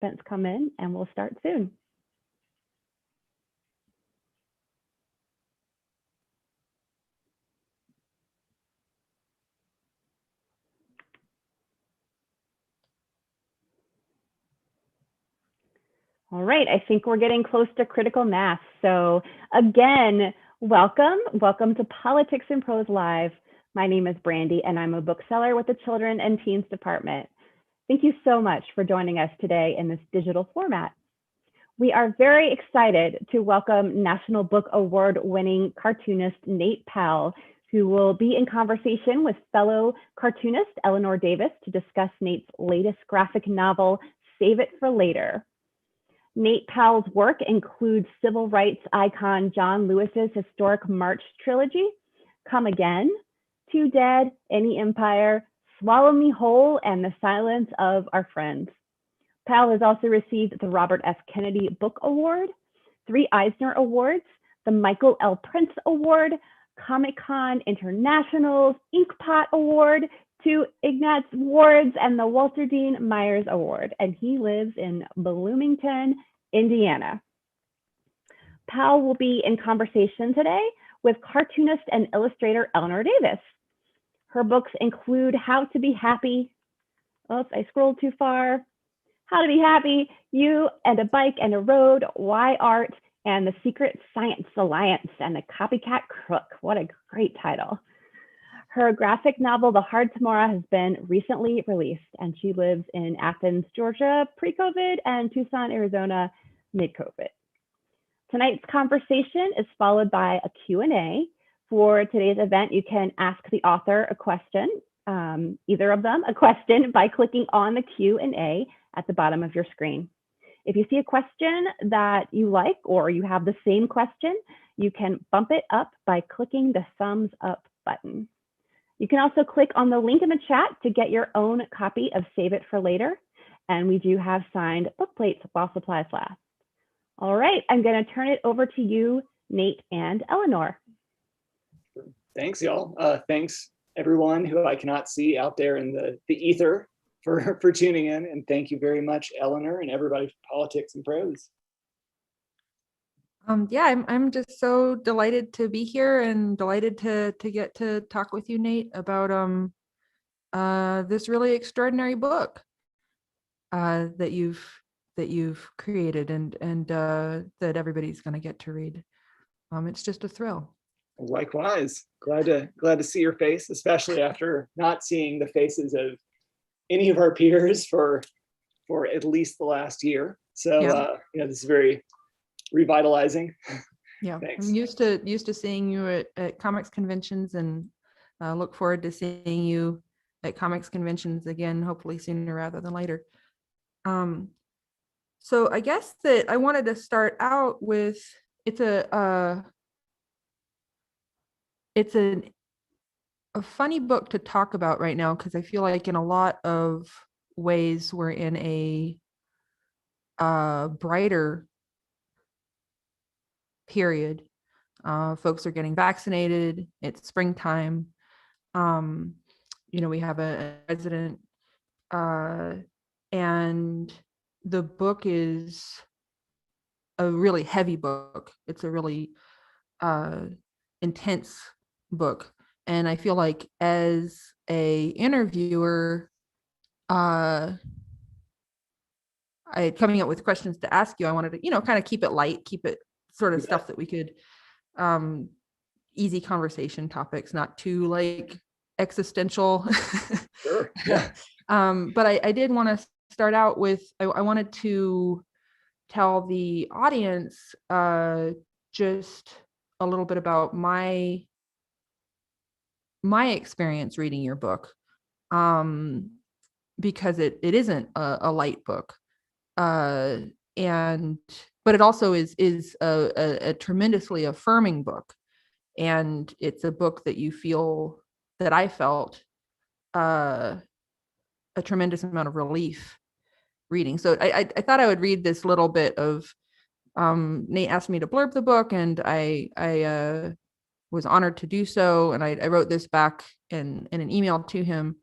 participants come in, and we'll start soon. All right, I think we're getting close to critical mass. So again, welcome to Politics in Prose Live. My name is Brandy, and I'm a bookseller with the Children and Teens Department. Thank you so much for joining us today in this digital format. We are very excited to welcome National Book Award winning cartoonist Nate Powell, who will be in conversation with fellow cartoonist Eleanor Davis to discuss Nate's latest graphic novel, Save It for Later. Nate Powell's work includes civil rights icon John Lewis's historic March trilogy, Come Again, Two Dead, Any Empire, Swallow Me Whole, and The Silence of Our Friends. Powell has also received the Robert F. Kennedy Book Award, 3 Eisner Awards, the Michael L. Prince Award, Comic-Con International's Inkpot Award, 2 Ignatz Awards, and the Walter Dean Myers Award, and he lives in Bloomington, Indiana. Powell will be in conversation today with cartoonist and illustrator Eleanor Davis. Her books include How to Be Happy, oops, I scrolled too far, How to Be Happy, You and a Bike and a Road, Why Art, and The Secret Science Alliance and the Copycat Crook. What a great title. Her graphic novel, The Hard Tomorrow, has been recently released, and she lives in Athens, Georgia, pre-COVID, and Tucson, Arizona, mid-COVID. Tonight's conversation is followed by a Q&A. For today's event, you can ask the author a question, either of them, a question by clicking on the Q&A at the bottom of your screen. If you see a question that you like, or you have the same question, you can bump it up by clicking the thumbs up button. You can also click on the link in the chat to get your own copy of Save It for Later. And we do have signed book plates while supplies last. All right, I'm going to turn it over to you, Nate and Eleanor. Thanks, y'all. Thanks, everyone who I cannot see out there in the ether for tuning in. And thank you very much, Eleanor, and everybody for Politics and Prose. Yeah, I'm just so delighted to be here and delighted to get to talk with you, Nate, about this really extraordinary book that you've created and that everybody's going to get to read. It's just a thrill. Likewise, glad to see your face, especially after not seeing the faces of any of our peers for at least the last year. So yeah. This is very revitalizing. Yeah, Thanks. I'm used to seeing you at comics conventions, and look forward to seeing you at comics conventions again, hopefully sooner rather than later. So I guess that I wanted to start out with it's a funny book to talk about right now, because I feel like in a lot of ways we're in a brighter period. Folks are getting vaccinated. It's springtime. We have a president, and the book is a really heavy book. It's a really intense book. And I feel like as a interviewer, coming up with questions to ask you, I wanted to, kind of keep it light, keep it sort of stuff that we could, easy conversation topics, not too like existential. Sure. Yeah. But I did want to start out with, I wanted to tell the audience just a little bit about my experience reading your book, because it isn't a light book, but it also is a tremendously affirming book, and it's a book that I felt a tremendous amount of relief reading. So I thought I would read this little bit of, Nate asked me to blurb the book, and I was honored to do so. And I wrote this back in an email to him,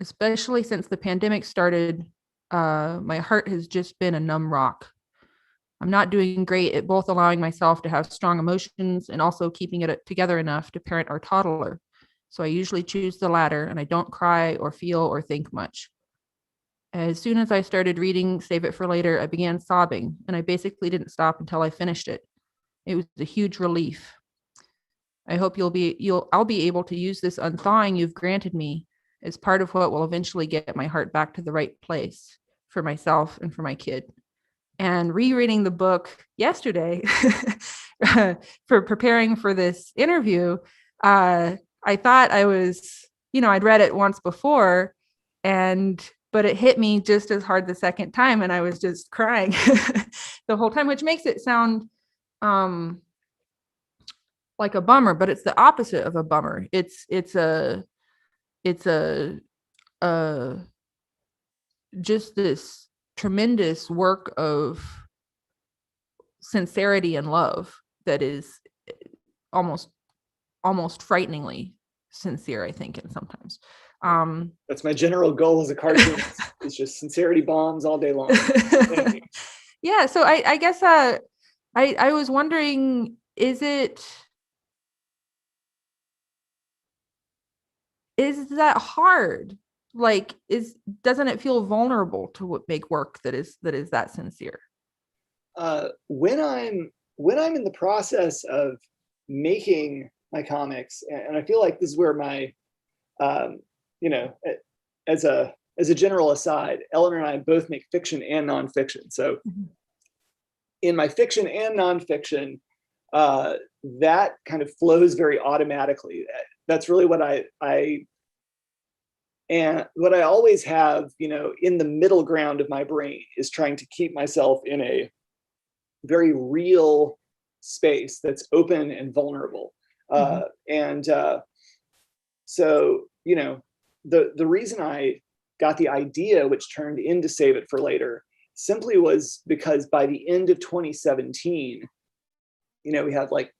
especially since the pandemic started my heart has just been a numb rock. I'm not doing great at both allowing myself to have strong emotions and also keeping it together enough to parent our toddler. So I usually choose the latter, and I don't cry or feel or think much. As soon as I started reading Save It for Later, I began sobbing, and I basically didn't stop until I finished it. It was a huge relief. I hope I'll be able to use this unthawing you've granted me as part of what will eventually get my heart back to the right place for myself and for my kid. And rereading the book yesterday for preparing for this interview, I thought I was, I'd read it once before, but it hit me just as hard the second time, and I was just crying the whole time, which makes it sound like a bummer, but it's the opposite of a bummer. It's just this tremendous work of sincerity and love that is almost frighteningly sincere, I think, and sometimes. That's my general goal as a cartoonist. It's just sincerity bombs all day long. Yeah, so I guess I was wondering, is that hard? Like, doesn't it feel vulnerable to make work that is that sincere? When I'm in the process of making my comics, and I feel like this is where my, as a general aside, Eleanor and I both make fiction and nonfiction. So in my fiction and nonfiction, that kind of flows very automatically. That's really what and what I always have, in the middle ground of my brain is trying to keep myself in a very real space that's open and vulnerable. So, the reason I got the idea, which turned into Save It for Later, simply was because by the end of 2017, we had like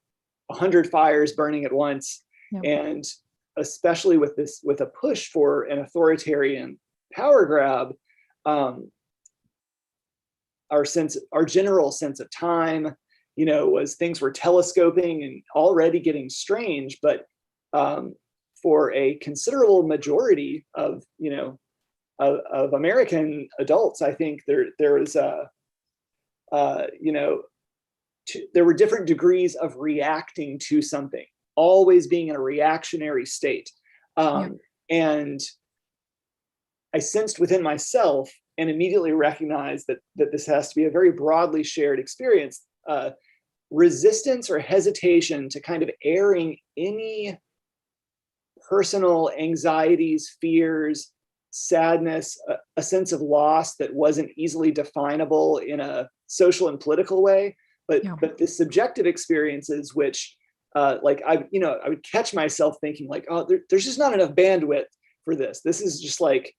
100 fires burning at once. Yep. And especially with a push for an authoritarian power grab, our general sense of time, was things were telescoping and already getting strange. But for a considerable majority of American adults, I think there were different degrees of reacting to something, always being in a reactionary state. And I sensed within myself and immediately recognized that this has to be a very broadly shared experience, resistance or hesitation to kind of airing any personal anxieties, fears, sadness, a sense of loss that wasn't easily definable in a social and political way, but the subjective experiences, which I would catch myself thinking like, oh, there's just not enough bandwidth for this. This is just like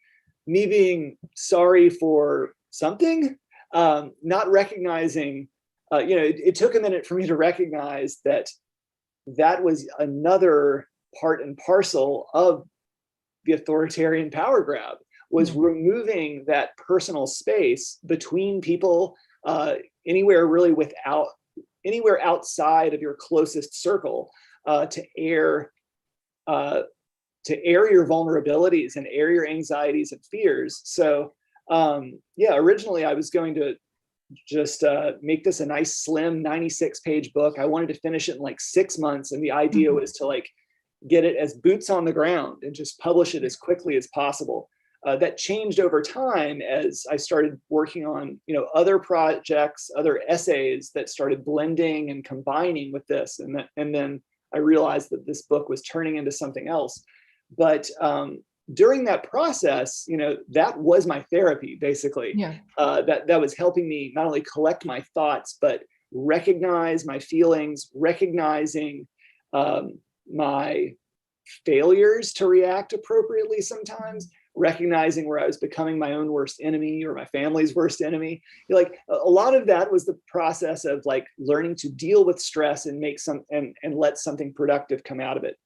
me being sorry for something, not recognizing, it took a minute for me to recognize that was another part and parcel of the authoritarian power grab, was removing that personal space between people, anywhere outside of your closest circle, to air your vulnerabilities and air your anxieties and fears. So originally I was going to just make this a nice slim 96-page book. I wanted to finish it in like 6 months, and the idea was to like get it as boots on the ground and just publish it as quickly as possible. That changed over time as I started working on, other projects, other essays that started blending and combining with this. And then I realized that this book was turning into something else. But during that process, that was my therapy, basically. That was helping me not only collect my thoughts, but recognize my feelings, recognizing my failures to react appropriately sometimes, recognizing where I was becoming my own worst enemy or my family's worst enemy. Like a lot of that was the process of like learning to deal with stress and make and let something productive come out of it.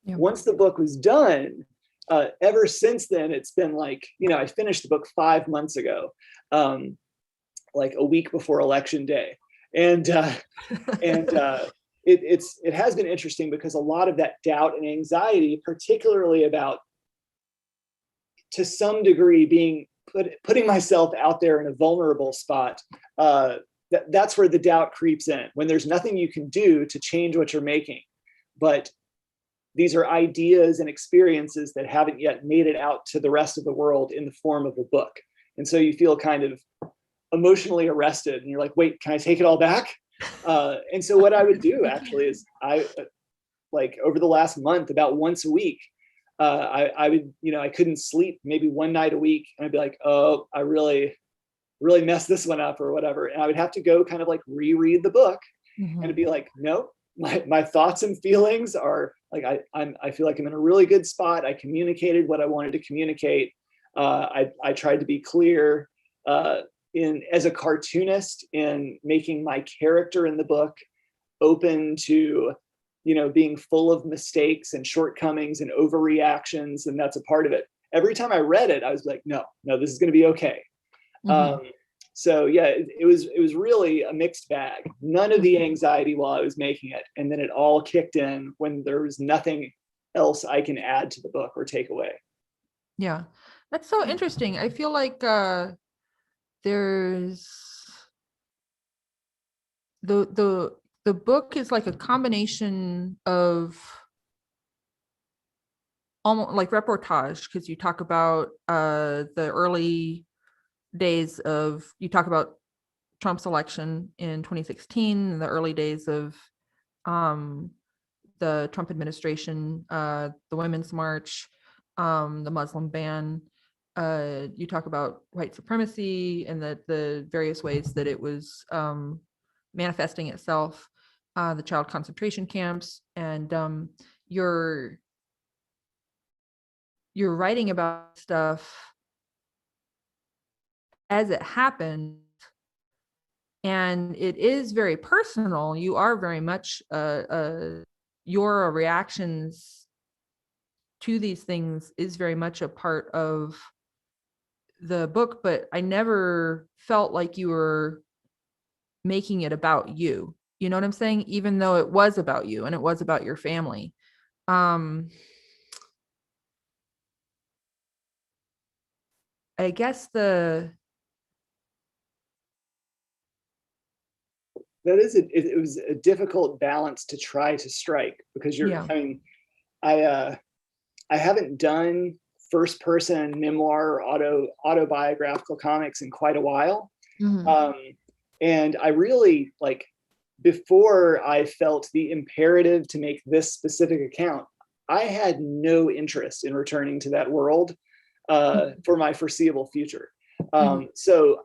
Once the book was done, ever since then, it's been like, I finished the book 5 months ago, like a week before election day. And it has been interesting because a lot of that doubt and anxiety, particularly about, to some degree, putting myself out there in a vulnerable spot, that's where the doubt creeps in, when there's nothing you can do to change what you're making. But these are ideas and experiences that haven't yet made it out to the rest of the world in the form of a book. And so you feel kind of emotionally arrested, and you're like, wait, can I take it all back? And so what I would do actually is like over the last month, about once a week, I would, I couldn't sleep maybe one night a week, and I'd be like, oh, I really messed this one up or whatever. And I would have to go kind of like reread the book, and it'd be like, no, my thoughts and feelings are like, I feel like I'm in a really good spot. I communicated what I wanted to communicate. I tried to be clear as a cartoonist in making my character in the book open to, being full of mistakes and shortcomings and overreactions. And that's a part of it. Every time I read it, I was like, no, this is going to be okay. So yeah, it was really a mixed bag. None of the anxiety while I was making it. And then it all kicked in when there was nothing else I can add to the book or take away. Yeah, that's so interesting. I feel like there's the book is like a combination of almost like reportage, because you talk about the early days of, you talk about Trump's election in 2016, and the early days of the Trump administration, the Women's March, the Muslim ban. You talk about white supremacy and the various ways that it was manifesting itself, the child concentration camps, and you're writing about stuff as it happened, and it is very personal. You are very much your reactions to these things is very much a part of the book, but I never felt like you were making it about you. You know what I'm saying? Even though it was about you and it was about your family. I guess it was a difficult balance to try to strike, because I haven't done first person memoir or autobiographical comics in quite a while. And I really, like, before I felt the imperative to make this specific account, I had no interest in returning to that world for my foreseeable future. So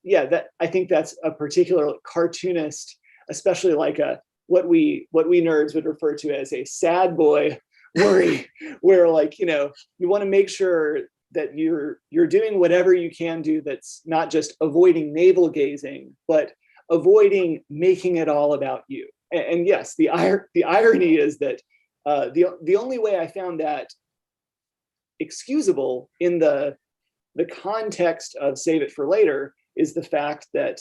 yeah, I think that's a particular cartoonist, especially like what we nerds would refer to as a sad boy worry, where, like, you want to make sure that you're doing whatever you can do that's not just avoiding navel gazing, but avoiding making it all about you. And yes, the irony is that the only way I found that excusable in the context of Save It for Later is the fact that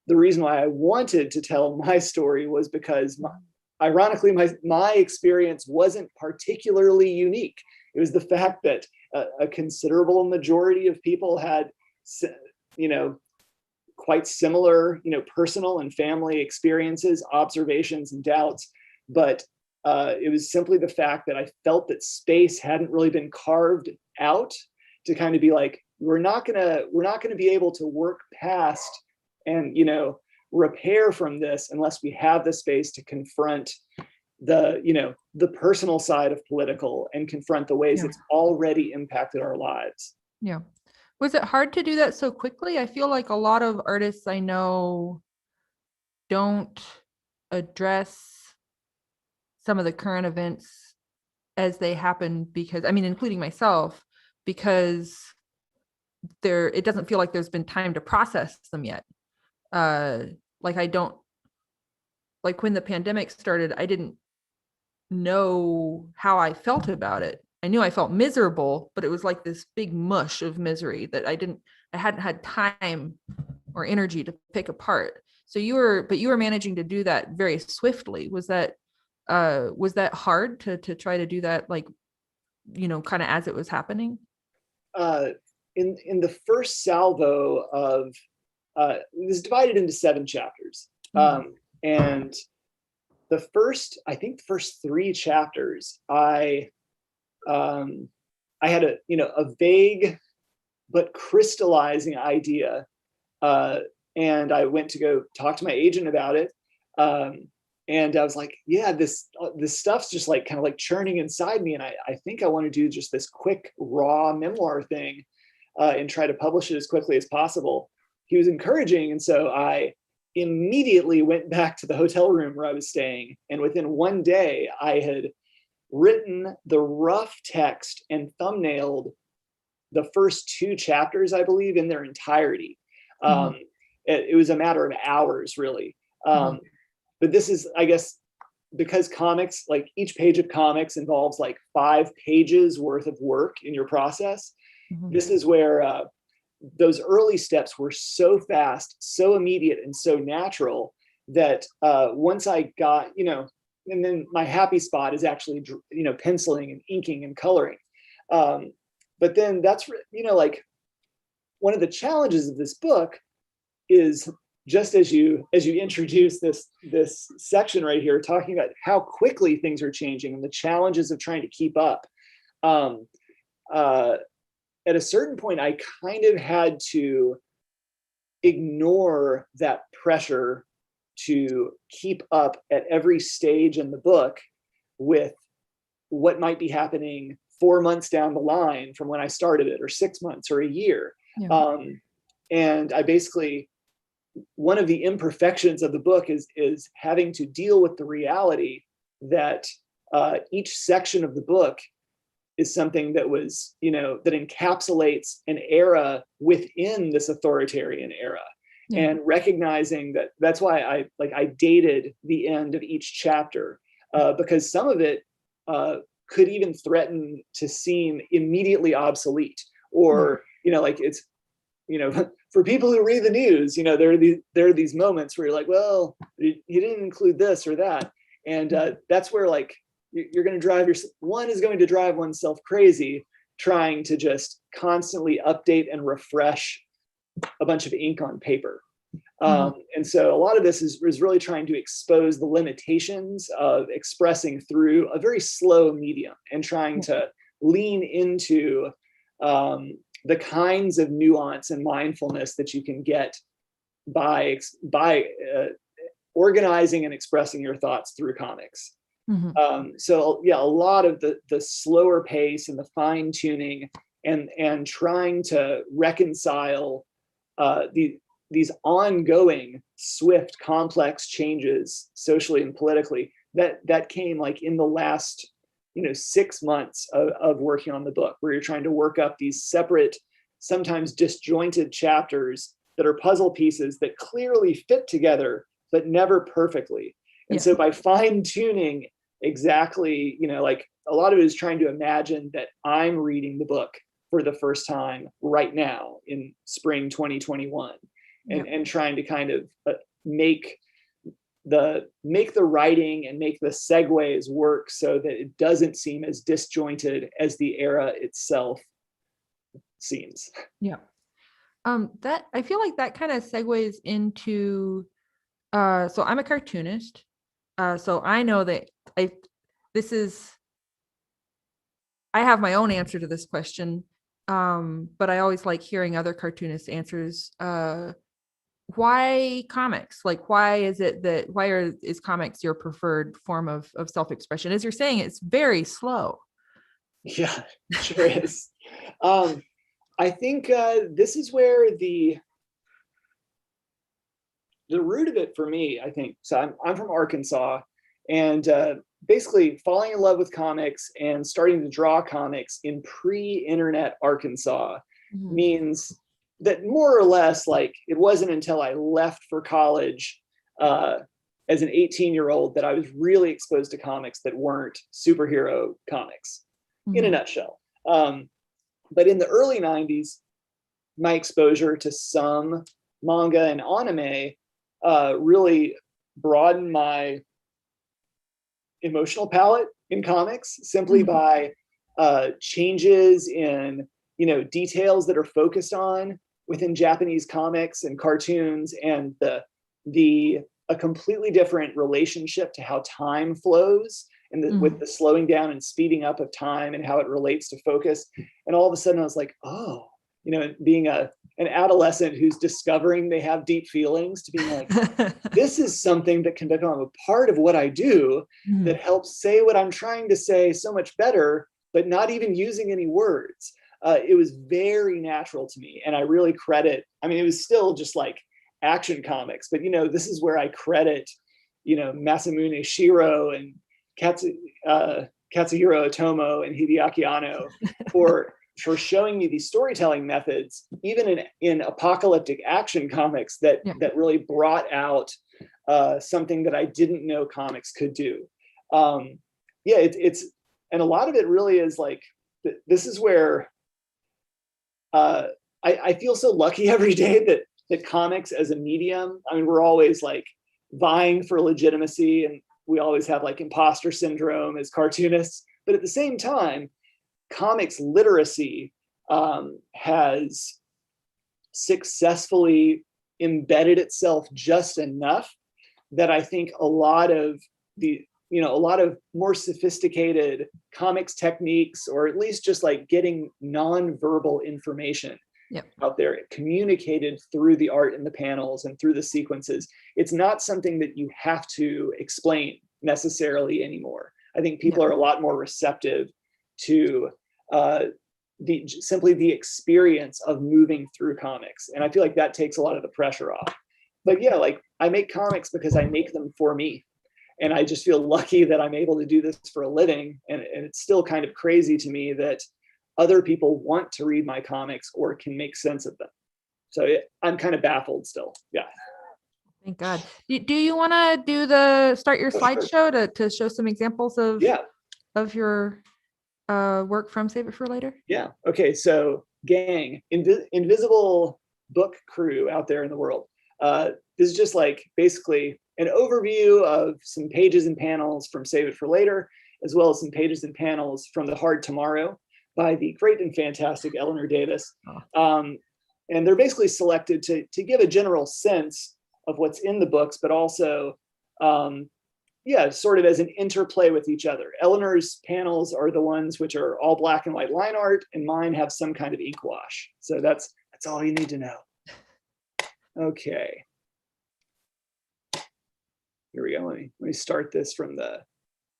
the reason why I wanted to tell my story was because, ironically, my experience wasn't particularly unique. It was the fact that a considerable majority of people had, quite similar, personal and family experiences, observations, and doubts. But it was simply the fact that I felt that space hadn't really been carved out to kind of be like, we're not gonna be able to work past and repair from this unless we have the space to confront the personal side of political and confront the ways it's already impacted our lives. Yeah. Was it hard to do that so quickly? I feel like a lot of artists I know don't address some of the current events as they happen, because, I mean, including myself, because it doesn't feel like there's been time to process them yet. Like, I don't, like, when the pandemic started, I didn't know how I felt about it knew I felt miserable, but it was like this big mush of misery that I hadn't had time or energy to pick apart. So you were managing to do that very swiftly. Was that hard to try to do that, like, kind of as it was happening? In the first salvo of, it was divided into 7 chapters. And the first 3 chapters, I had a vague but crystallizing idea. And I went to go talk to my agent about it. And I was like, yeah, this stuff's just like kind of like churning inside me. And I think I want to do just this quick raw memoir thing, and try to publish it as quickly as possible. He was encouraging. And so I immediately went back to the hotel room where I was staying. And within one day, I had written the rough text and thumbnailed the first 2 chapters, I believe, in their entirety. It was a matter of hours, really. But this is, I guess, because comics, like each page of comics involves like 5 pages worth of work in your process. This is where those early steps were so fast, so immediate, and so natural that once I got, and then my happy spot is actually, penciling and inking and coloring. But then that's, like one of the challenges of this book is, just as you introduce this section right here, talking about how quickly things are changing and the challenges of trying to keep up. At a certain point, I kind of had to ignore that pressure to keep up at every stage in the book with what might be happening 4 months down the line from when I started it, or 6 months or a year. Yeah. And I basically, one of the imperfections of the book is having to deal with the reality that each section of the book is something that was, that encapsulates an era within this authoritarian era. Yeah. And recognizing that, that's why I dated the end of each chapter, because some of it could even threaten to seem immediately obsolete, or, it's, for people who read the news, there are these moments where you're like, well, you didn't include this or that. And that's where you're going to one is going to drive oneself crazy trying to just constantly update and refresh a bunch of ink on paper. And so a lot of this is really trying to expose the limitations of expressing through a very slow medium, and trying to lean into the kinds of nuance and mindfulness that you can get by organizing and expressing your thoughts through comics. So yeah, a lot of the slower pace and the fine tuning and trying to reconcile these ongoing, swift, complex changes socially and politically that came in the last 6 months of working on the book, where you're trying to work up these separate, sometimes disjointed chapters that are puzzle pieces that clearly fit together, but never perfectly. And so by fine tuning exactly, a lot of it is trying to imagine that I'm reading the book for the first time right now in spring 2021, and trying to kind of make the writing and make the segues work so that it doesn't seem as disjointed as the era itself seems. Yeah. That, I feel like that kind of segues into, so I'm a cartoonist. So I know that I have my own answer to this question. But I always like hearing other cartoonists' answers. Why comics? Why is comics your preferred form of self-expression? As you're saying, it's very slow. Yeah, it sure is. I think this is where the root of it for me, I think. So I'm from Arkansas, and basically falling in love with comics and starting to draw comics in pre-internet Arkansas means that more or less, it wasn't until I left for college as an 18-year-old that I was really exposed to comics that weren't superhero comics. in a nutshell. But in the early 90s, my exposure to some manga and anime really broadened my emotional palette in comics simply by changes in, details that are focused on within Japanese comics and cartoons, and a completely different relationship to how time flows, and with the slowing down and speeding up of time and how it relates to focus. And all of a sudden I was like, oh, being an adolescent who's discovering they have deep feelings, to being like, this is something that can become a part of what I do that helps say what I'm trying to say so much better, but not even using any words. It was very natural to me. And I really credit, it was still just like action comics, but this is where I credit, Masamune Shirow and Katsuhiro Otomo and Hideaki Anno for showing me these storytelling methods, even in apocalyptic action comics, that really brought out something that I didn't know comics could do. It's and a lot of it really is like, this is where I feel so lucky every day that comics as a medium, we're always like vying for legitimacy, and we always have like imposter syndrome as cartoonists, but at the same time, comics literacy has successfully embedded itself just enough that I think a lot of more sophisticated comics techniques, or at least just like getting nonverbal information out there communicated through the art and the panels and through the sequences, it's not something that you have to explain necessarily anymore. I think people are a lot more receptive to simply the experience of moving through comics. And I feel like that takes a lot of the pressure off. But like I make comics because I make them for me. And I just feel lucky that I'm able to do this for a living. And it's still kind of crazy to me that other people want to read my comics or can make sense of them. So I'm kind of baffled still. Yeah. Thank God. Do you want to start your slideshow to show some examples of your work from Save It for Later? Yeah. Okay. So gang, invisible book crew out there in the world. This is just like basically an overview of some pages and panels from Save It for Later, as well as some pages and panels from The Hard Tomorrow by the great and fantastic Eleanor Davis. And they're basically selected to give a general sense of what's in the books, but also, sort of as an interplay with each other. Eleanor's panels are the ones which are all black and white line art, and mine have some kind of ink wash. So that's all you need to know. Okay. Here we go. Let me start this from the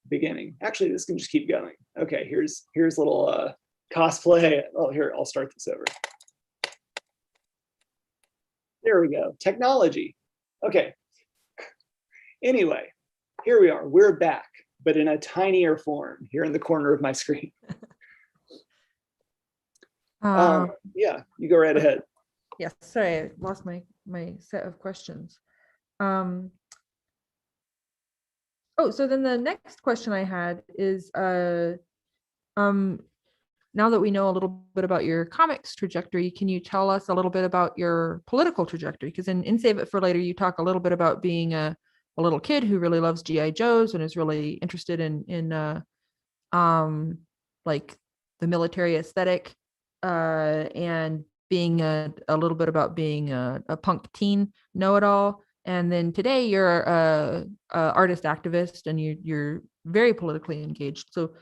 beginning. Actually, this can just keep going. Okay, here's little cosplay. Oh, here, I'll start this over. There we go. Technology. Okay. Anyway, here we are. We're back, but in a tinier form here in the corner of my screen. You go right ahead. Yes, sorry, I lost my set of questions. So then the next question I had is, now that we know a little bit about your comics trajectory, can you tell us a little bit about your political trajectory? Because in Save It for Later, you talk a little bit about being a little kid who really loves G.I. Joes and is really interested in like the military aesthetic, and being a little bit about being a punk teen know-it-all. And then today you're a artist activist, and you're very politically engaged. So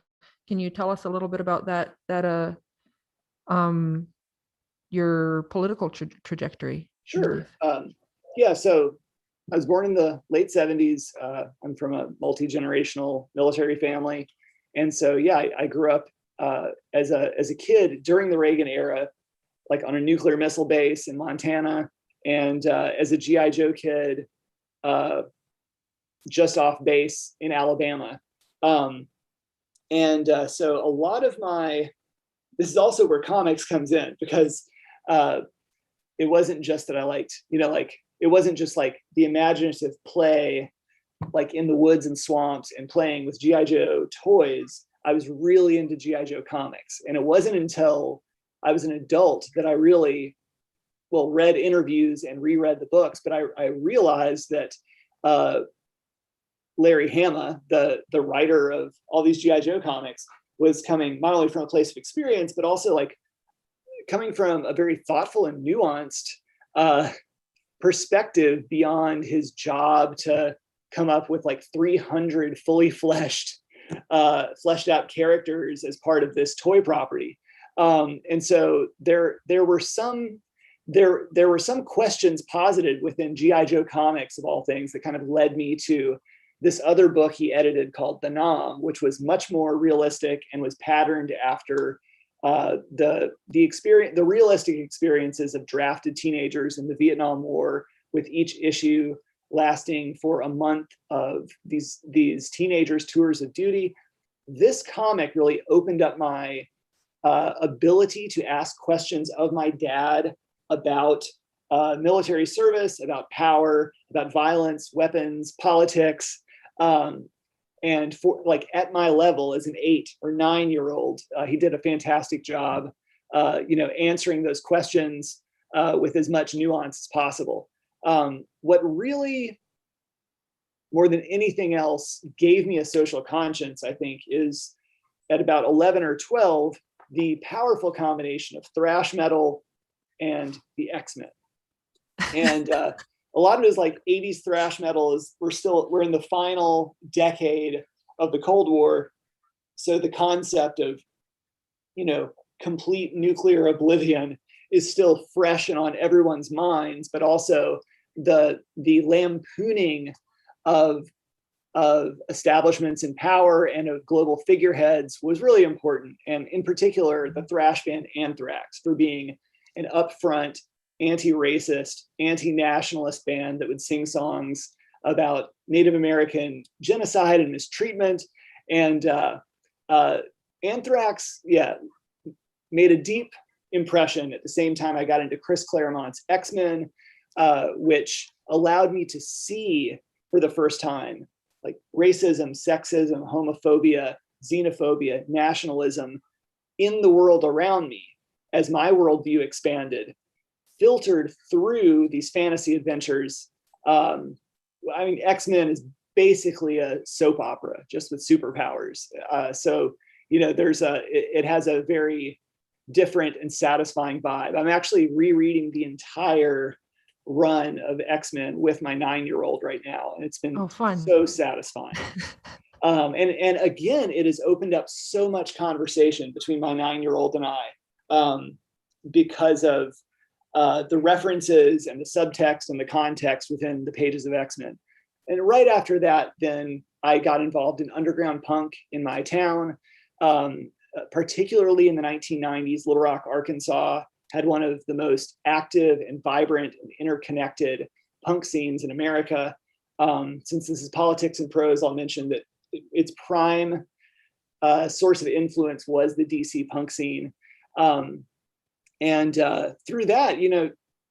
can you tell us a little bit about that your political trajectory? Sure. So I was born in the late 70s. I'm from a multi-generational military family. And so, I grew up as a kid during the Reagan era, like on a nuclear missile base in Montana, and as a G.I. Joe kid, just off base in Alabama. So a lot of this is also where comics comes in, because it wasn't just that I liked, it wasn't just like the imaginative play, like in the woods and swamps and playing with G.I. Joe toys. I was really into G.I. Joe comics. And it wasn't until I was an adult that I really, well, read interviews and reread the books, but I realized that Larry Hama, the writer of all these G.I. Joe comics, was coming not only from a place of experience, but also like coming from a very thoughtful and nuanced perspective beyond his job to come up with like 300 fully fleshed out characters as part of this toy property. And so there were some questions posited within G.I. Joe comics, of all things, that kind of led me to this other book he edited called The Nam, which was much more realistic and was patterned after the realistic experiences of drafted teenagers in the Vietnam War, with each issue lasting for a month of these teenagers' tours of duty. This comic really opened up my ability to ask questions of my dad about military service, about power, about violence, weapons, politics. And for like at my level as an 8 or 9-year-old, he did a fantastic job, answering those questions with as much nuance as possible. What really, more than anything else, gave me a social conscience, I think, is at about 11 or 12, the powerful combination of thrash metal and the X-Men. And a lot of it is like 80s thrash metal we're in the final decade of the Cold War. So the concept of, complete nuclear oblivion is still fresh and on everyone's minds, but also the lampooning of establishments in power and of global figureheads was really important. And in particular, the thrash band Anthrax, for being an upfront, anti-racist, anti-nationalist band that would sing songs about Native American genocide and mistreatment. And Anthrax, made a deep impression. At the same time, I got into Chris Claremont's X-Men, which allowed me to see for the first time like racism, sexism, homophobia, xenophobia, nationalism in the world around me as my worldview expanded, filtered through these fantasy adventures. X-Men is basically a soap opera just with superpowers. It has a very different and satisfying vibe. I'm actually rereading the entire run of X-Men with my 9-year-old right now, and it's been so satisfying. And again, it has opened up so much conversation between my 9-year-old and I, because of the references and the subtext and the context within the pages of X-Men. And right after that, then I got involved in underground punk in my town, particularly in the 1990s. Little Rock, Arkansas had one of the most active and vibrant and interconnected punk scenes in America. Since this is politics and prose, I'll mention that its prime source of influence was the DC punk scene. And through that,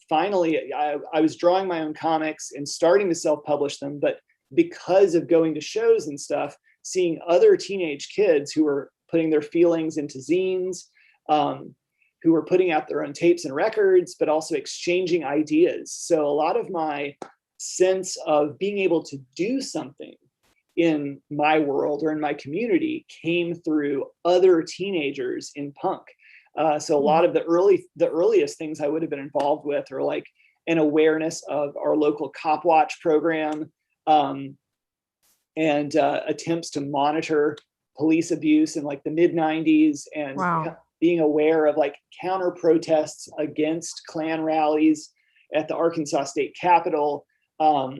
finally, I was drawing my own comics and starting to self-publish them. But because of going to shows and stuff, seeing other teenage kids who were putting their feelings into zines, who were putting out their own tapes and records, but also exchanging ideas. So a lot of my sense of being able to do something in my world or in my community came through other teenagers in punk. So a lot of the earliest things I would have been involved with are like an awareness of our local cop watch program, and attempts to monitor police abuse in like the mid 90s, and being aware of like counter protests against Klan rallies at the Arkansas State Capitol. A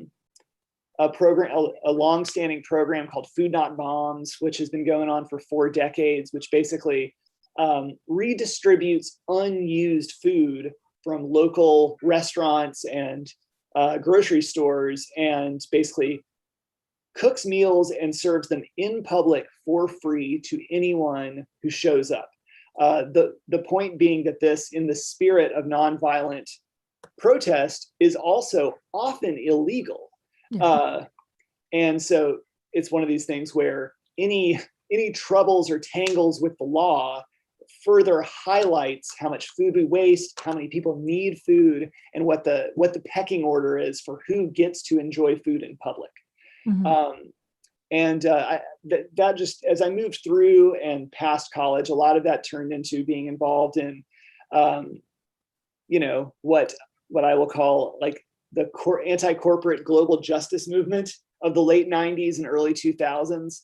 long-standing program called Food Not Bombs, which has been going on for 4 decades, which basically redistributes unused food from local restaurants and grocery stores, and basically cooks meals and serves them in public for free to anyone who shows up. The point being that this, in the spirit of nonviolent protest, is also often illegal. And so it's one of these things where any any troubles or tangles with the law further highlights how much food we waste, how many people need food, and what the pecking order is for who gets to enjoy food in public. Mm-hmm. That just, as I moved through and past college, a lot of that turned into being involved in, what I will call like the anti-corporate global justice movement of the late 90s and early 2000s.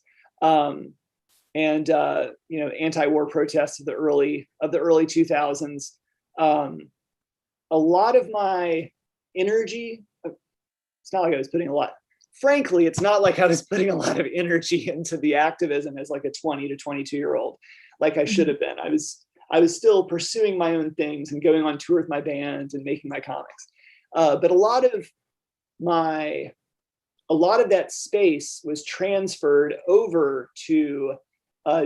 Anti-war protests of the early 2000s. A lot of my energy, it's not like I was putting a lot, frankly, it's not like I was putting a lot of energy into the activism as like a 20 to 22-year-old, like I should have been. I was still pursuing my own things and going on tour with my band and making my comics. But a lot of that space was transferred over to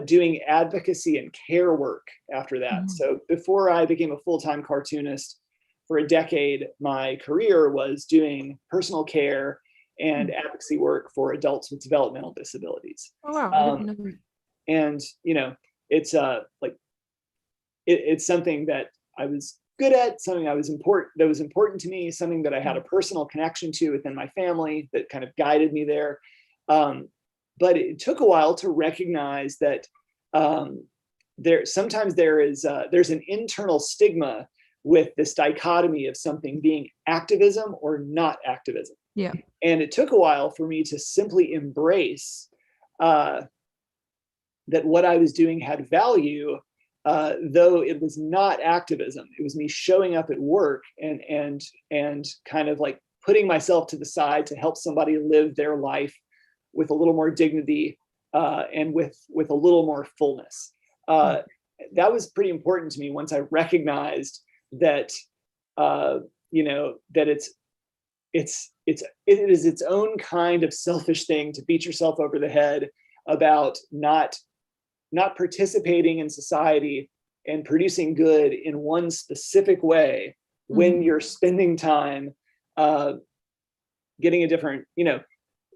doing advocacy and care work after that. Mm-hmm. So before I became a full-time cartoonist, for a decade, my career was doing personal care and advocacy work for adults with developmental disabilities. Oh wow! I didn't know. And it's it's something that I was good at, something that was important to me, something that I had a personal connection to within my family that kind of guided me there. But it took a while to recognize that there's an internal stigma with this dichotomy of something being activism or not activism. Yeah. And it took a while for me to simply embrace that what I was doing had value, though it was not activism. It was me showing up at work and kind of like putting myself to the side to help somebody live their life with a little more dignity and with a little more fullness. That was pretty important to me once I recognized that that it is its own kind of selfish thing to beat yourself over the head about not participating in society and producing good in one specific way when you're spending time getting a different,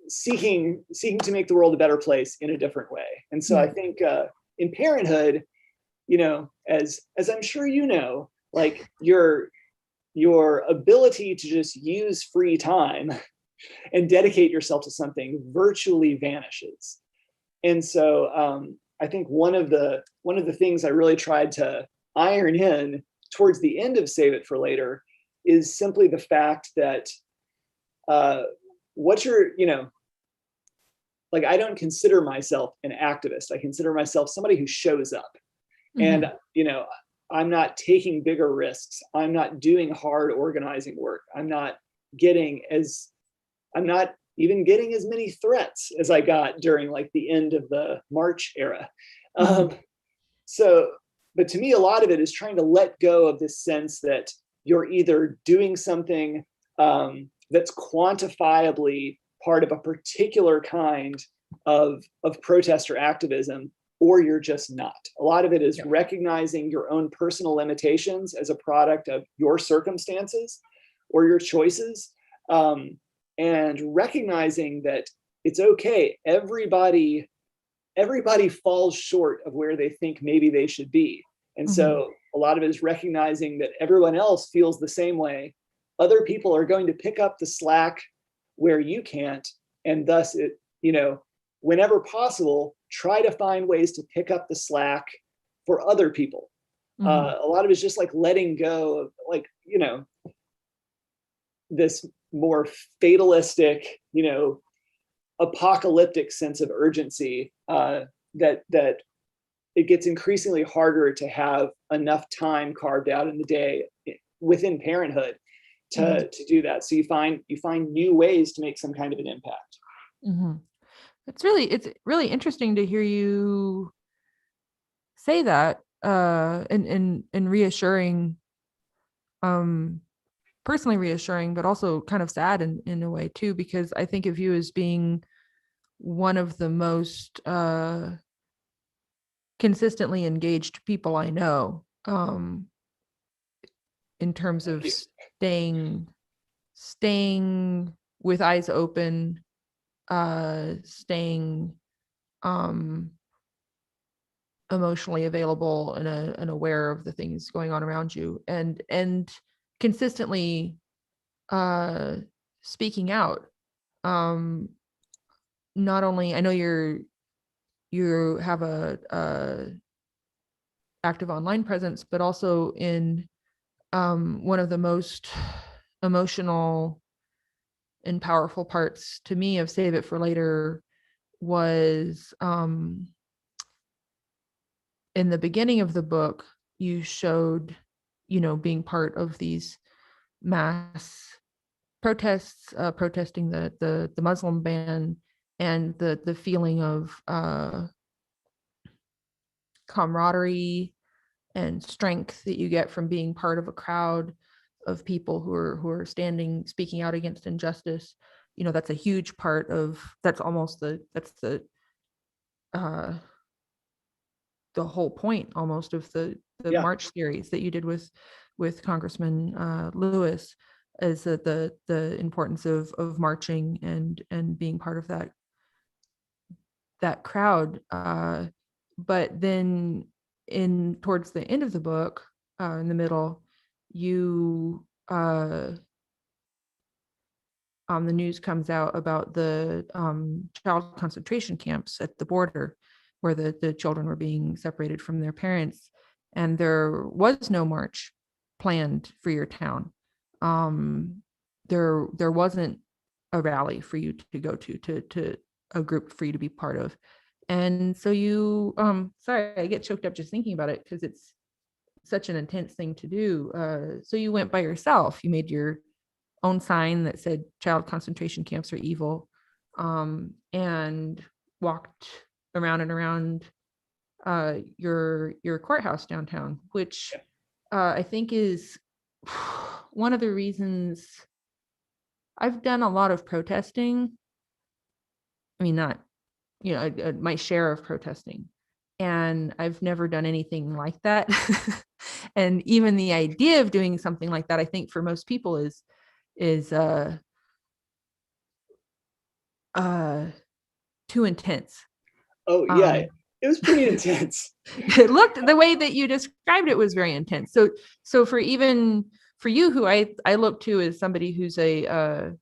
seeking to make the world a better place in a different way. And so I think in parenthood, as I'm sure like your ability to just use free time and dedicate yourself to something virtually vanishes. And so I think one of the things I really tried to iron in towards the end of Save It for Later is simply the fact that like I don't consider myself an activist. I consider myself somebody who shows up. And I'm not taking bigger risks. I'm not doing hard organizing work. I'm not even getting as many threats as I got during like the end of the March era. But to me, a lot of it is trying to let go of this sense that you're either doing something that's quantifiably part of a particular kind of protest or activism, or you're just not. A lot of it is recognizing your own personal limitations as a product of your circumstances or your choices, and recognizing that it's okay. Everybody falls short of where they think maybe they should be. And so a lot of it is recognizing that everyone else feels the same way. Other people are going to pick up the slack where you can't. And thus whenever possible, try to find ways to pick up the slack for other people. A lot of it's just like letting go of this more fatalistic, apocalyptic sense of urgency that it gets increasingly harder to have enough time carved out in the day within parenthood to do that. So you find new ways to make some kind of an impact. It's really interesting to hear you say that, and reassuring, personally reassuring, but also kind of sad in a way too, because I think of you as being one of the most consistently engaged people I know, in terms of staying with eyes open, staying emotionally available and aware of the things going on around you, and consistently speaking out. Not only, I know you have a active online presence, but also in one of the most emotional and powerful parts to me of Save It for Later was in the beginning of the book, you showed, being part of these mass protests, protesting the Muslim ban, and the feeling of camaraderie and strength that you get from being part of a crowd of people who are speaking out against injustice. That's a huge part of, that's the whole point almost of the March series that you did with Congressman Lewis, is that the importance of marching and being part of that crowd. But then towards the end of the book, in the middle, you the news comes out about the child concentration camps at the border, where the children were being separated from their parents, and there was no march planned for your town. There wasn't a rally for you to go to a group for you to be part of. And so you, sorry, I get choked up just thinking about it because it's such an intense thing to do. So you went by yourself. You made your own sign that said child concentration camps are evil, and walked around and around your courthouse downtown, which I think is one of the reasons I've done a lot of protesting. I mean, not, my share of protesting, and I've never done anything like that. And even the idea of doing something like that, I think for most people is too intense. Oh yeah, it was pretty intense. It looked, the way that you described it was very intense. So for you, who I look to as somebody who's a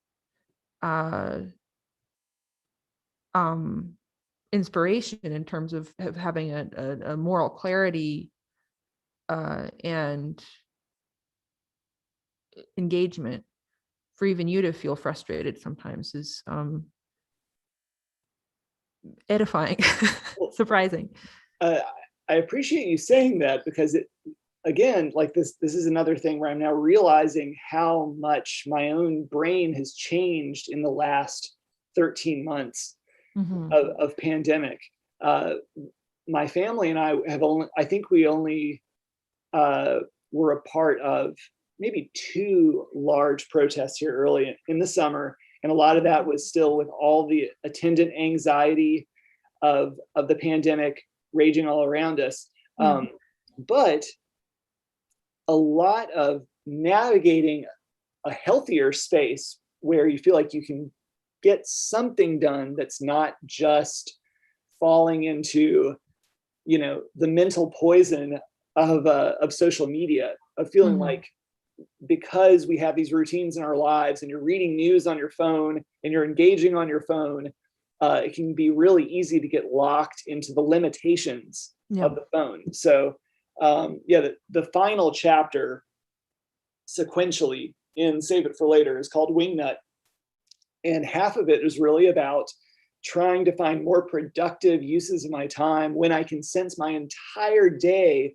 inspiration in terms of having a moral clarity and engagement, for even you to feel frustrated sometimes is edifying. Surprising. I appreciate you saying that, because it, again, like this is another thing where I'm now realizing how much my own brain has changed in the last 13 months of pandemic. My family and I think we only were a part of maybe 2 large protests here early in the summer. And a lot of that was still with all the attendant anxiety of the pandemic raging all around us. But a lot of navigating a healthier space where you feel like you can get something done that's not just falling into, the mental poison of social media, of feeling like, because we have these routines in our lives and you're reading news on your phone and you're engaging on your phone, it can be really easy to get locked into the limitations of the phone. So the final chapter sequentially in Save It for Later is called Wingnut. And half of it is really about trying to find more productive uses of my time when I can sense my entire day.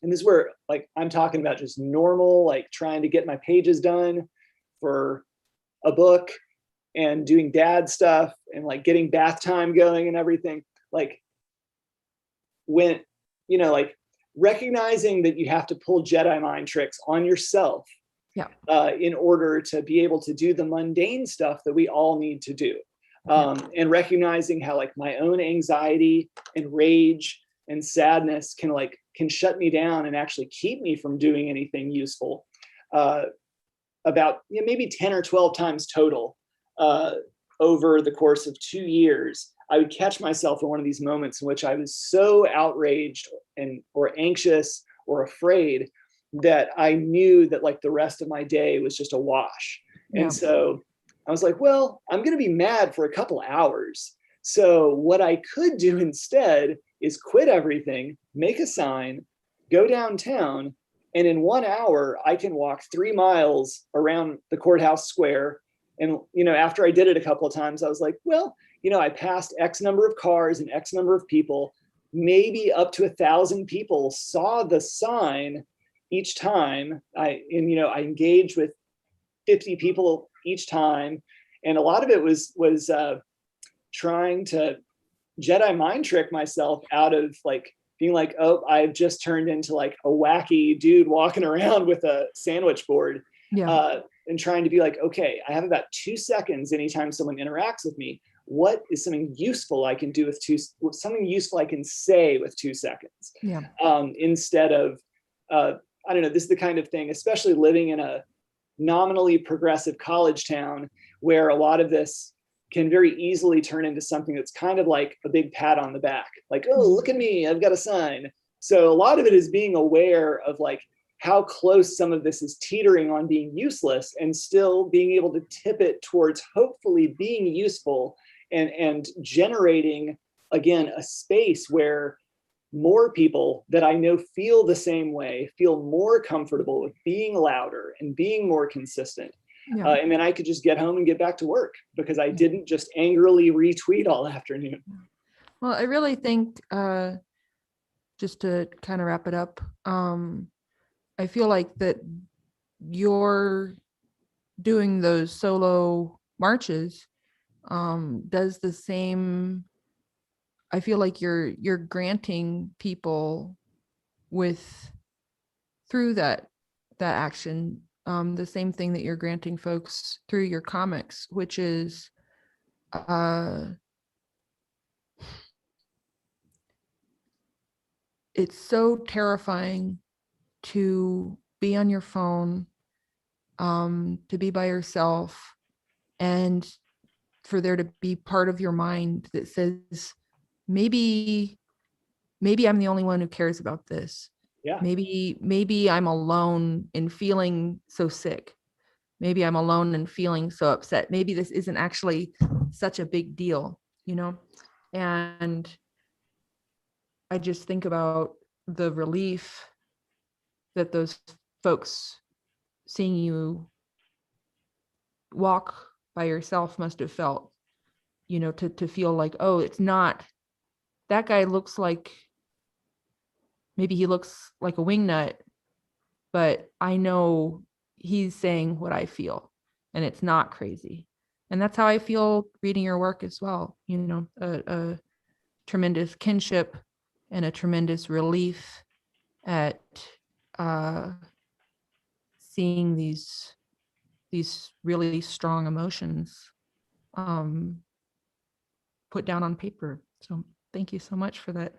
And this is where, like, I'm talking about just normal, like trying to get my pages done for a book and doing dad stuff and like getting bath time going and everything. Like, when, like recognizing that you have to pull Jedi mind tricks on yourself in order to be able to do the mundane stuff that we all need to do. And recognizing how like my own anxiety and rage and sadness can shut me down and actually keep me from doing anything useful, about maybe 10 or 12 times total over the course of 2 years. I would catch myself in one of these moments in which I was so outraged or anxious or afraid that I knew that like the rest of my day was just a wash. Yeah. And so I was like, well, I'm going to be mad for a couple hours. So what I could do instead is quit everything, make a sign, go downtown, and in 1 hour, I can walk 3 miles around the courthouse square. And, after I did it a couple of times, I was like, well, I passed X number of cars and X number of people, maybe up to 1,000 people saw the sign each time. I engaged with 50 people each time. And a lot of it was trying to Jedi mind trick myself out of like being like, oh, I've just turned into like a wacky dude walking around with a sandwich board. Yeah. And trying to be like, okay, I have about 2 seconds anytime someone interacts with me. What is something useful I can do with something useful I can say with 2 seconds? Yeah. Instead of, I don't know, this is the kind of thing, especially living in a nominally progressive college town where a lot of this can very easily turn into something that's kind of like a big pat on the back. Like, oh, look at me, I've got a sign. So a lot of it is being aware of like how close some of this is teetering on being useless and still being able to tip it towards hopefully being useful and generating, again, a space where more people that I know feel the same way, feel more comfortable with being louder and being more consistent. Yeah. And then I could just get home and get back to work because I didn't just angrily retweet all afternoon. Well, I really think, just to kind of wrap it up, I feel like that you're doing those solo marches does the same. I feel like you're granting people through that action the same thing that you're granting folks through your comics, which is it's so terrifying to be on your phone, to be by yourself, and for there to be part of your mind that says, maybe I'm the only one who cares about this. Yeah. Maybe I'm alone in feeling so sick. Maybe I'm alone in feeling so upset. Maybe this isn't actually such a big deal, And I just think about the relief that those folks seeing you walk by yourself must have felt, to feel like, oh, it's not, that guy looks like, maybe he looks like a wingnut, but I know he's saying what I feel and it's not crazy. And that's how I feel reading your work as well. A tremendous kinship and a tremendous relief at seeing these really strong emotions put down on paper. So thank you so much for that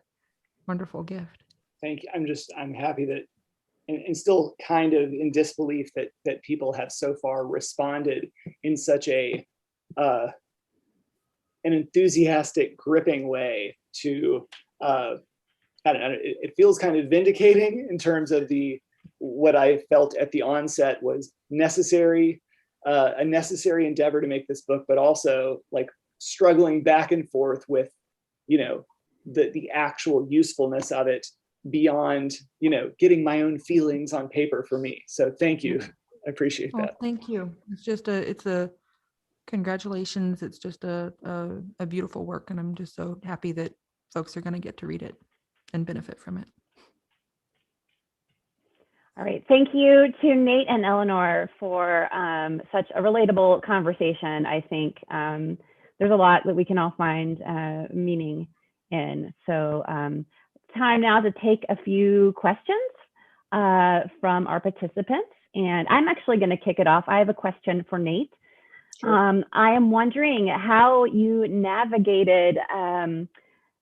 wonderful gift. Thank you. I'm happy that, and still kind of in disbelief that people have so far responded in such an enthusiastic, gripping way to, I don't know, it feels kind of vindicating in terms of what I felt at the onset was a necessary endeavor to make this book, but also like struggling back and forth with, the actual usefulness of it beyond, getting my own feelings on paper for me. So thank you. I appreciate that. Thank you. It's a congratulations. It's just a beautiful work. And I'm just so happy that folks are going to get to read it and benefit from it. All right. Thank you to Nate and Eleanor for such a relatable conversation. I think there's a lot that we can all find meaning in. So time now to take a few questions from our participants. And I'm actually going to kick it off. I have a question for Nate. Sure. I am wondering how you navigated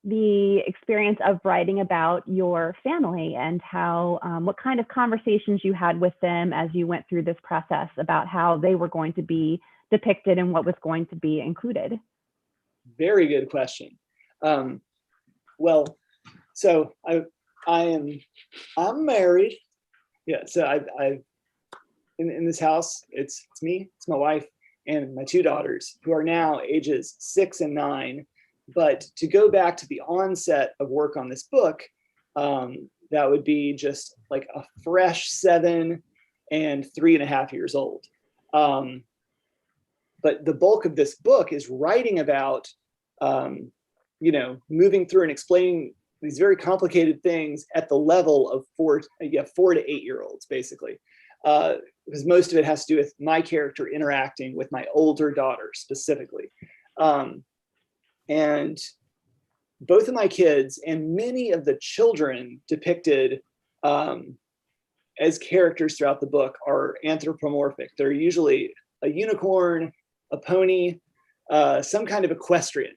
the experience of writing about your family and how what kind of conversations you had with them as you went through this process about how they were going to be depicted and what was going to be included. Very good question. Well, so I'm married. Yeah. So I in this house, it's me, it's my wife, and my 2 daughters, who are now ages 6 and 9. But to go back to the onset of work on this book, that would be just like a fresh 7 and 3.5 years old. But the bulk of this book is writing about, moving through and explaining these very complicated things at the level of 4 to 8-year-olds, basically. Because most of it has to do with my character interacting with my older daughter specifically. And both of my kids and many of the children depicted as characters throughout the book are anthropomorphic. They're usually a unicorn, a pony, some kind of equestrian.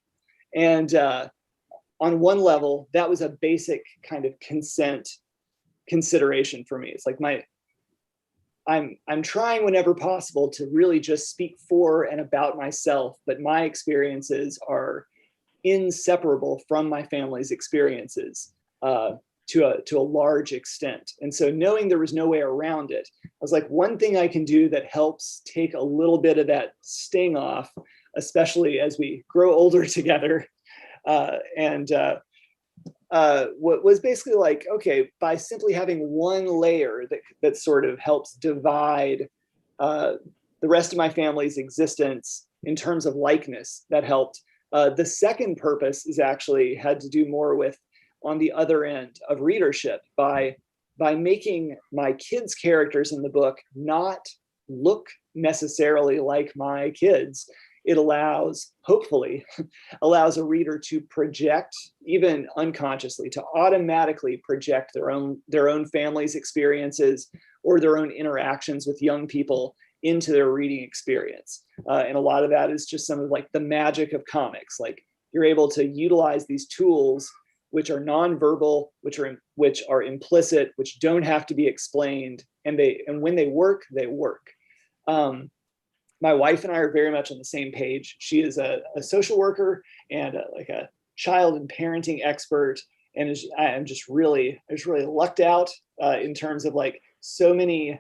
And on one level, that was a basic kind of consent consideration for me. It's like I'm trying whenever possible to really just speak for and about myself, but my experiences are inseparable from my family's experiences to a large extent. And so knowing there was no way around it, I was like, one thing I can do that helps take a little bit of that sting off, especially as we grow older together. What was basically like, okay, by simply having one layer that sort of helps divide the rest of my family's existence in terms of likeness, that helped. The second purpose is actually had to do more with on the other end of readership by making my kids' characters in the book not look necessarily like my kids. It hopefully allows a reader to project, even unconsciously, to automatically project their own family's experiences or their own interactions with young people into their reading experience. And a lot of that is just some of like the magic of comics. Like you're able to utilize these tools, which are nonverbal, which are implicit, which don't have to be explained, and when they work, they work. My wife and I are very much on the same page. She is a social worker and like a child and parenting expert, and I just really lucked out in terms of like so many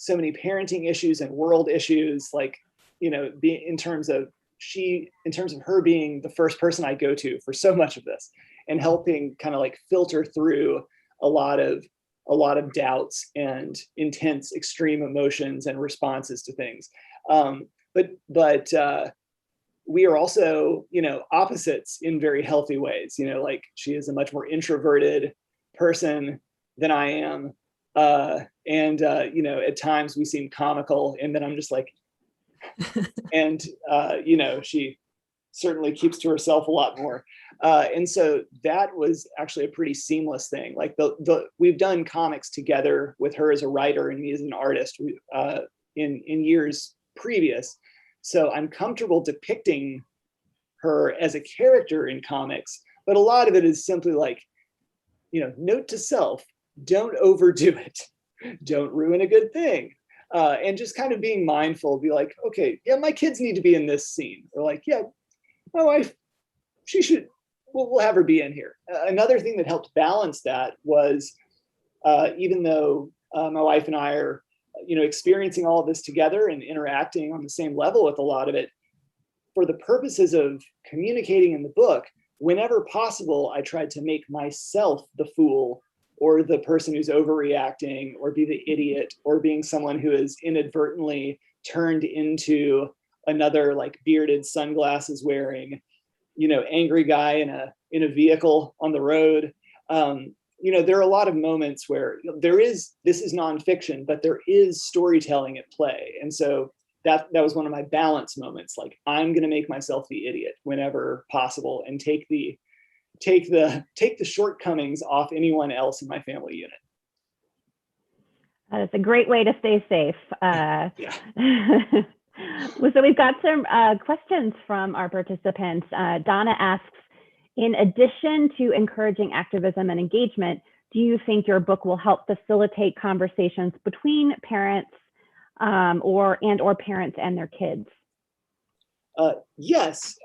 parenting issues and world issues, like in terms of her being the first person I go to for so much of this, and helping kind of like filter through a lot of doubts and intense extreme emotions and responses to things. But we are also, opposites in very healthy ways. Like she is a much more introverted person than I am. At times we seem comical, and then I'm just like, and, she certainly keeps to herself a lot more. And so that was actually a pretty seamless thing. Like we've done comics together with her as a writer and me as an artist in years previous. So I'm comfortable depicting her as a character in comics, but a lot of it is simply like, note to self, don't overdo it. Don't ruin a good thing. And just kind of being mindful, be like, okay, yeah, my kids need to be in this scene. Or like, yeah, my wife, we'll have her be in here. Another thing that helped balance that was, even though my wife and I are, experiencing all of this together and interacting on the same level with a lot of it, for the purposes of communicating in the book, whenever possible, I tried to make myself the fool or the person who's overreacting, or be the idiot, or being someone who is inadvertently turned into another like bearded, sunglasses wearing, angry guy in a vehicle on the road. There are a lot of moments where this is nonfiction, but there is storytelling at play. And so that was one of my balance moments. Like, I'm going to make myself the idiot whenever possible and take the shortcomings off anyone else in my family unit. That's a great way to stay safe. Yeah. So we've got some questions from our participants. Donna asks, in addition to encouraging activism and engagement, do you think your book will help facilitate conversations between parents or parents and their kids? Yes.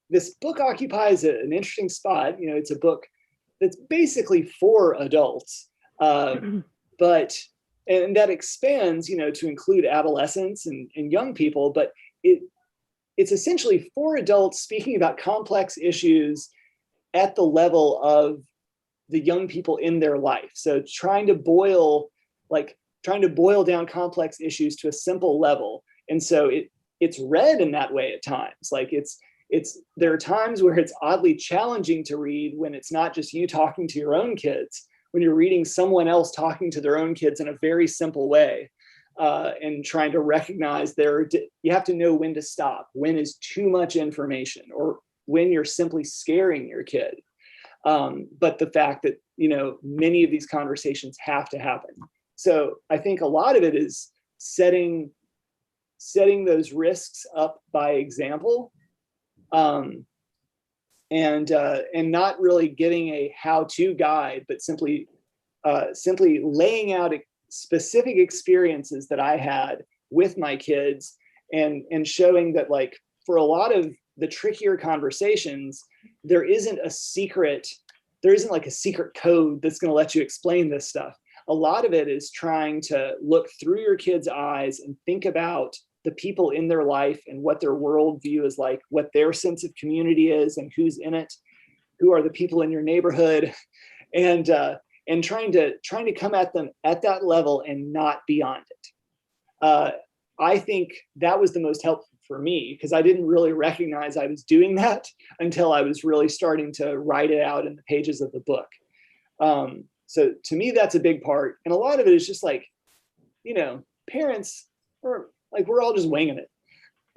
this book occupies an interesting spot. You know, it's a book that's basically for adults, but and that expands, you know, to include adolescents and young people, but it's essentially for adults speaking about complex issues at the level of the young people in their life. So trying to boil down complex issues to a simple level. And so it's read in that way at times. Like there are times where it's oddly challenging to read when it's not just you talking to your own kids, when you're reading someone else talking to their own kids in a very simple way, and trying to recognize you have to know when to stop, when is too much information, or when you're simply scaring your kid. But the fact that, you know, many of these conversations have to happen. So I think a lot of it is setting those risks up by example, and not really getting a how-to guide, but simply laying out specific experiences that I had with my kids, and showing that, like, for a lot of the trickier conversations, there isn't like a secret code that's going to let you explain this stuff. A lot of it is trying to look through your kids' eyes and think about the people in their life and what their worldview is like, what their sense of community is, and who's in it, who are the people in your neighborhood, and trying to come at them at that level and not beyond it. I think that was the most helpful for me, because I didn't really recognize I was doing that until I was really starting to write it out in the pages of the book. So to me, that's a big part. And a lot of it is just like, you know, parents are like, we're all just winging it.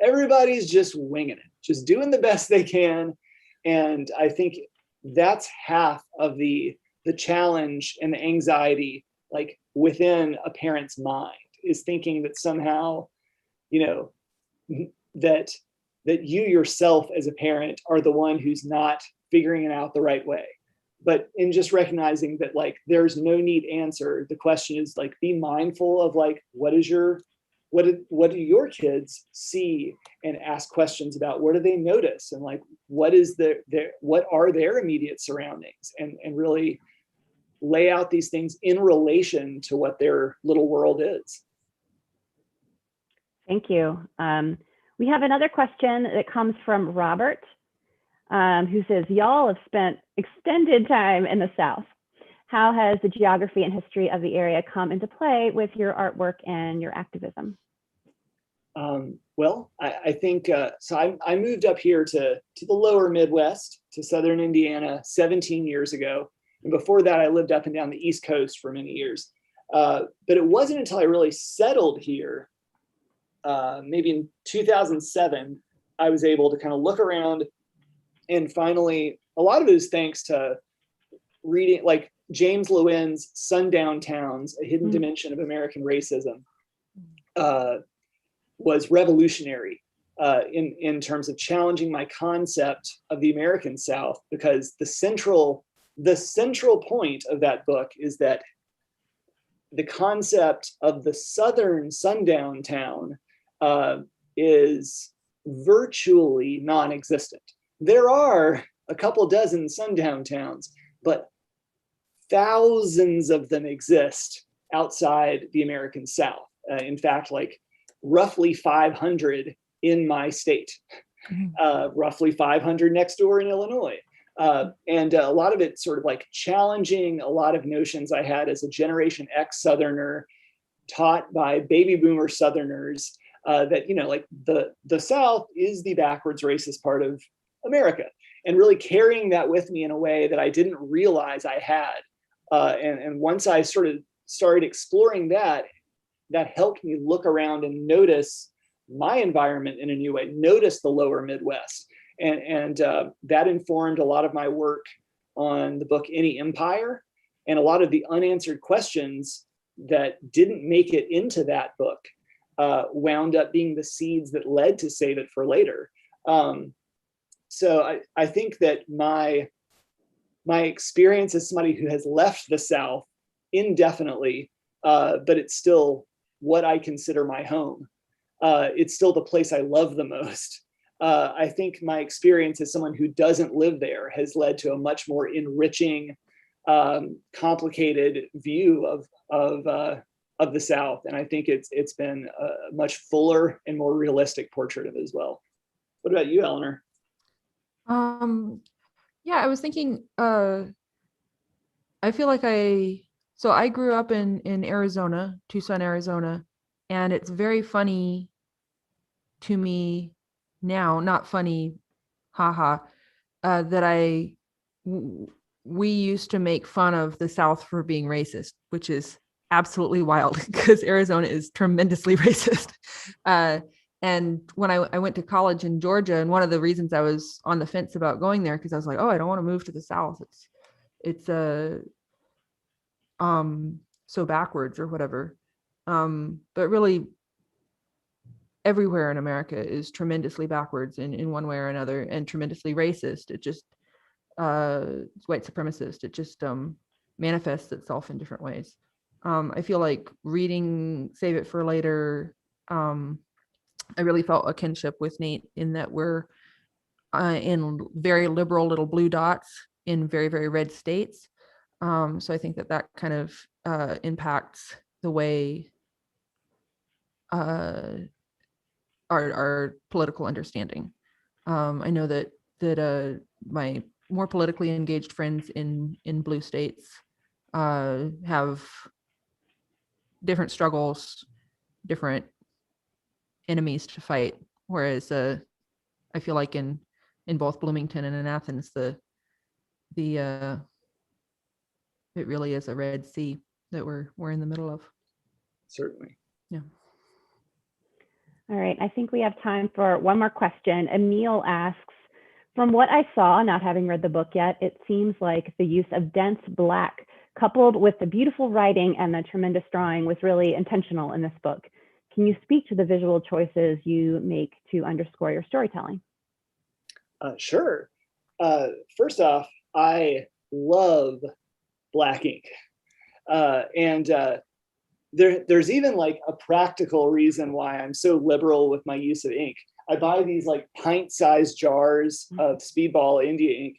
Everybody's just winging it, just doing the best they can. And I think that's half of the challenge and the anxiety, like, within a parent's mind, is thinking that somehow, you know, that you yourself as a parent are the one who's not figuring it out the right way. But in just recognizing that, like, there's no neat answer. The question is, like, be mindful of, like, what do your kids see, and ask questions about what do they notice, and, like, what are their immediate surroundings, and really lay out these things in relation to what their little world is. Thank you. We have another question that comes from Robert, who says, y'all have spent extended time in the South. How has the geography and history of the area come into play with your artwork and your activism? Well, I think, so I moved up here to the lower Midwest, to Southern Indiana 17 years ago. And before that, I lived up and down the East Coast for many years. But it wasn't until I really settled here, maybe in 2007, I was able to kind of look around, and finally, a lot of it is thanks to reading, like, James Loewen's Sundown Towns, A Hidden Dimension of American Racism, was revolutionary in terms of challenging my concept of the American South, because the central point of that book is that the concept of the Southern sundown town is virtually non-existent. There are a couple dozen sundown towns, but thousands of them exist outside the American South. In fact, like, roughly 500 in my state, roughly 500 next door in Illinois. And a lot of it sort of like challenging a lot of notions I had as a Generation X Southerner, taught by baby boomer Southerners, that, you know, like, the South is the backwards racist part of America, and really carrying that with me in a way that I didn't realize I had. And once I sort of started exploring that helped me look around and notice my environment in a new way, notice the lower Midwest. And that informed a lot of my work on the book Any Empire, and a lot of the unanswered questions that didn't make it into that book wound up being the seeds that led to Save It for Later. So I think that my experience as somebody who has left the South indefinitely, but it's still what I consider my home. It's still the place I love the most. I think my experience as someone who doesn't live there has led to a much more enriching, complicated view of the South, and I think it's been a much fuller and more realistic portrait of it as well. What about you, Eleanor? Yeah, I was thinking, I feel like I grew up in Arizona, Tucson, Arizona, and it's very funny to me now, not funny, haha, that we used to make fun of the South for being racist, which is absolutely wild because Arizona is tremendously racist. And when I went to college in Georgia, and one of the reasons I was on the fence about going there, because I was like, oh, I don't want to move to the South. It's so backwards or whatever. But really everywhere in America is tremendously backwards in one way or another, and tremendously racist. It just it's white supremacist. It just manifests itself in different ways. I feel like reading Save It for Later, I really felt a kinship with Nate in that we're in very liberal little blue dots in very, very red states. So I think that kind of impacts the way our political understanding. I know that my more politically engaged friends in blue states have different struggles, different enemies to fight, whereas I feel like in both Bloomington and in Athens, the it really is a Red Sea that we're in the middle of. Certainly. Yeah. All right, I think we have time for one more question. Emil asks, from what I saw, not having read the book yet, it seems like the use of dense black coupled with the beautiful writing and the tremendous drawing was really intentional in this book. Can you speak to the visual choices you make to underscore your storytelling? Sure. First off, I love black ink. And there's even like a practical reason why I'm so liberal with my use of ink. I buy these like pint-sized jars of Speedball India ink,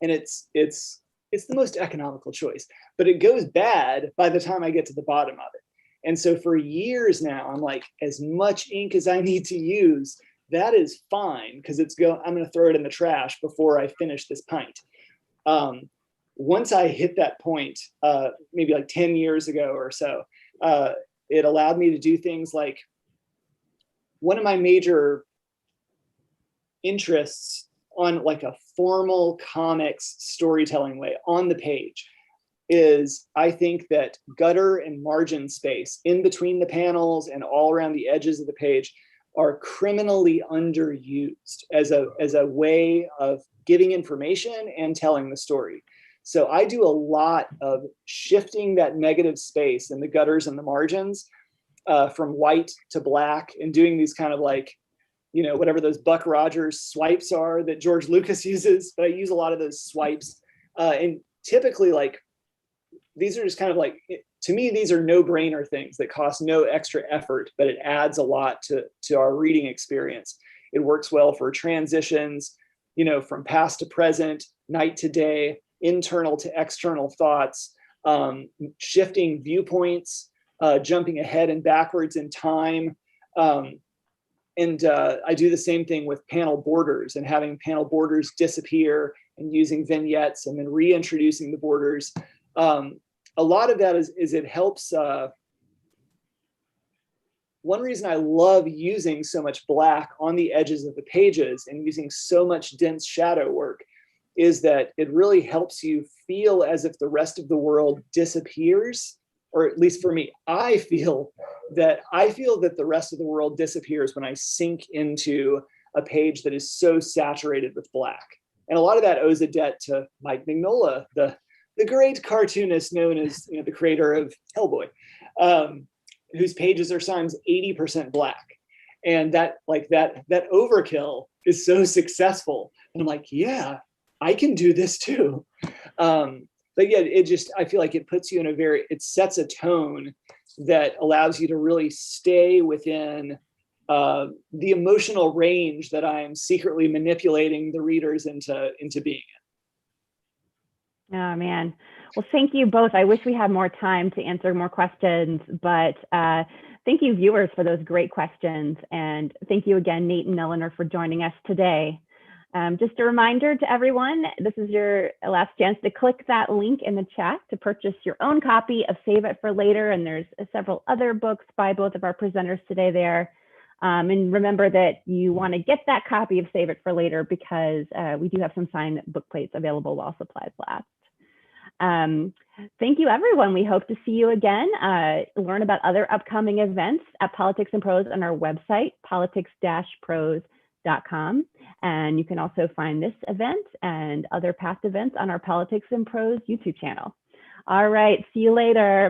and it's the most economical choice, but it goes bad by the time I get to the bottom of it. And so for years now, I'm like, as much ink as I need to use, that is fine, because I'm going to throw it in the trash before I finish this pint. Once I hit that point, maybe like 10 years ago or so, it allowed me to do things like, one of my major interests on like a formal comics storytelling way on the page is, I think that gutter and margin space in between the panels and all around the edges of the page are criminally underused as a way of giving information and telling the story. So I do a lot of shifting that negative space in the gutters and the margins from white to black, and doing these kind of like, whatever those Buck Rogers swipes are that George Lucas uses, but I use a lot of those swipes. And typically, like, these are just kind of like, to me, these are no-brainer things that cost no extra effort, but it adds a lot to our reading experience. It works well for transitions, from past to present, night to day, internal to external thoughts, shifting viewpoints, jumping ahead and backwards in time. And I do the same thing with panel borders, and having panel borders disappear and using vignettes and then reintroducing the borders. A lot of that is it helps. One reason I love using so much black on the edges of the pages and using so much dense shadow work is that it really helps you feel as if the rest of the world disappears, or at least for me, I feel that the rest of the world disappears when I sink into a page that is so saturated with black. And a lot of that owes a debt to Mike Mignola, the great cartoonist known as the creator of Hellboy, whose pages are sometimes 80% black. And that overkill is so successful. And I'm like, yeah, I can do this too. But yeah, I feel like it puts you in it sets a tone that allows you to really stay within the emotional range that I'm secretly manipulating the readers into being in. Oh man. Well, thank you both. I wish we had more time to answer more questions, but thank you viewers for those great questions. And thank you again, Nate and Eleanor, for joining us today. Just a reminder to everyone, this is your last chance to click that link in the chat to purchase your own copy of Save It for Later. And there's several other books by both of our presenters today there. And remember that you want to get that copy of Save It for Later because we do have some signed book plates available while supplies last. Thank you, everyone. We hope to see you again. Learn about other upcoming events at Politics and Prose on our website, politics-prose.com. And you can also find this event and other past events on our Politics and Prose YouTube channel. All right, see you later.